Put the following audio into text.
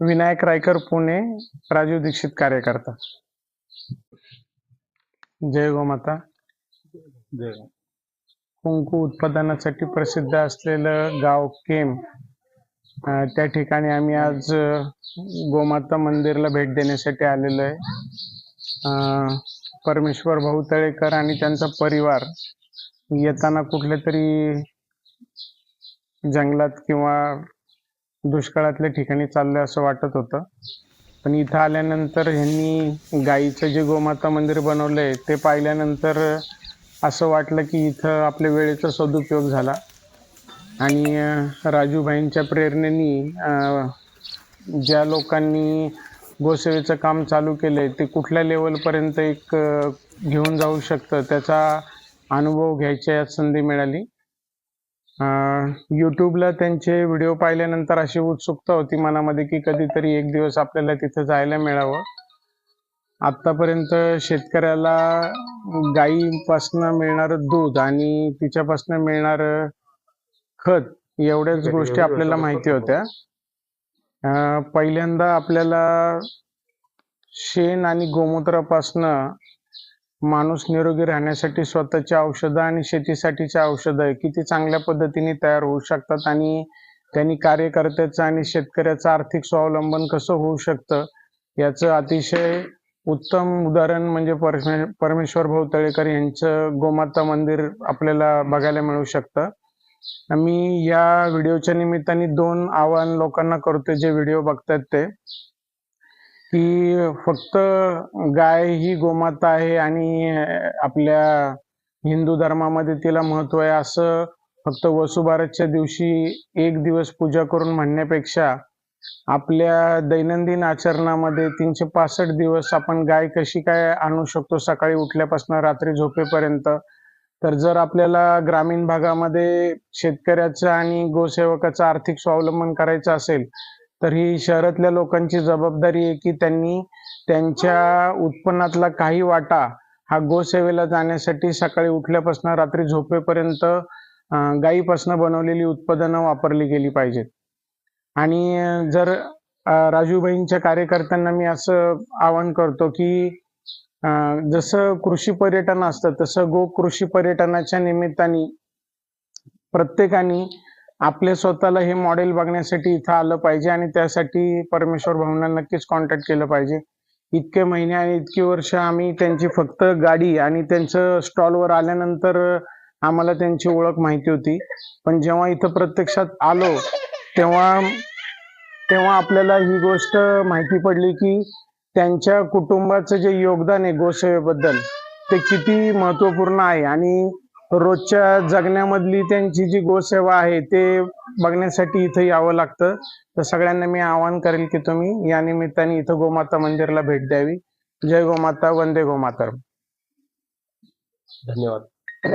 विनायक रायकर पुणे, राजीव दीक्षित कार्यकर्ता। जय गोमाता। जय कुंकू उत्पादनासाठी प्रसिद्ध असलेलं गाव केम, त्या ठिकाणी आम्ही आज गोमाता मंदिरला भेट देण्यासाठी आलेलो आहे। परमेश्वर भाऊ तळेकर आणि त्यांचा परिवार येताना कुठल्या तरी जंगलात किंवा दुष्काळातल्या ठिकाणी चाललंय असं वाटत होतं, पण इथं आल्यानंतर ह्यांनी गाईचं जे गोमाता मंदिर बनवलंय ते पाहिल्यानंतर असं वाटलं की इथं आपल्या वेळेचा सदुपयोग झाला आणि राजूभाईंच्या प्रेरणेने ज्या लोकांनी गोसेवेचं काम चालू केलंय ते कुठल्या लेवलपर्यंत एक घेऊन जाऊ शकतं त्याचा अनुभव घ्यायची आज संधी मिळाली। यूट्यूबला त्यांचे व्हिडिओ पाहिल्यानंतर अशी उत्सुकता होती मनामध्ये की कधीतरी एक दिवस आपल्याला तिथं जायला मिळावं। आतापर्यंत शेतकऱ्याला गाईपासनं मिळणारं दूध आणि तिच्यापासनं मिळणारं खत एवढ्याच गोष्टी आपल्याला माहिती होत्या। पहिल्यांदा आपल्याला शेण आणि गोमूत्रापासनं माणूस निरोगी राहण्यासाठी स्वतःची औषधं आणि शेतीसाठीची औषधं किती चांगल्या पद्धतीने तयार होऊ शकतात आणि त्यांनी कार्यकर्त्याचं आणि शेतकऱ्याचं आर्थिक स्वावलंबन कसं होऊ शकतं याचं अतिशय उत्तम उदाहरण म्हणजे परमेश्वर भाऊ तळेकर यांचं गोमाता मंदिर आपल्याला बघायला मिळू शकतं। मी या व्हिडिओच्या निमित्ताने 2 आवाहन लोकांना करतो जे व्हिडिओ बघतात ते, की फक्त गाय ही गोमाता आहे आणि आपल्या हिंदू धर्मामध्ये तिला महत्व आहे असं फक्त वसुबारसच्या दिवशी एक दिवस पूजा करून म्हणण्यापेक्षा आपल्या दैनंदिन आचरणामध्ये 365 दिवस आपण गाय कशी काय आणू शकतो सकाळी उठल्यापासून रात्री झोपेपर्यंत। तर जर आपल्याला ग्रामीण भागामध्ये शेतकऱ्याचं आणि गोसेवकाचं आर्थिक स्वावलंबन करायचं असेल तर ही शहरातल्या लोकांची जबाबदारी आहे की त्यांनी त्यांच्या उत्पन्नातला काही वाटा हा गोसेवेला जाण्यासाठी सकाळी उठल्यापासून रात्री झोपेपर्यंत गायीपासून बनवलेली उत्पादनं वापरली गेली पाहिजेत। आणि जर राजूभाईंच्या कार्यकर्त्यांना मी असं आवाहन करतो की जसं कृषी पर्यटन असतं तसं गो कृषी पर्यटनाच्या निमित्ताने प्रत्येकाने आपल्या स्वतःला हे मॉडेल बघण्यासाठी इथं आलं पाहिजे आणि त्यासाठी परमेश्वर भाऊंना नक्कीच कॉन्टॅक्ट केलं पाहिजे। इतके महिने आणि इतकी वर्ष आम्ही त्यांची फक्त गाडी आणि त्यांचं स्टॉलवर आल्यानंतर आम्हाला त्यांची ओळख माहिती होती, पण जेव्हा इथं प्रत्यक्षात आलो तेव्हा आपल्याला ही गोष्ट माहिती पडली की त्यांच्या कुटुंबाचं जे योगदान आहे गोसेवेबद्दल ते किती महत्त्वपूर्ण आहे आणि रोजच्या जगण्यामधली त्यांची जी गोसेवा आहे ते बघण्यासाठी इथं यावं लागतं। तर सगळ्यांना मी आवाहन करेल की तुम्ही या निमित्ताने इथं गोमाता मंदिरला भेट द्यावी। जय गोमाता, वंदे गोमातरम। धन्यवाद।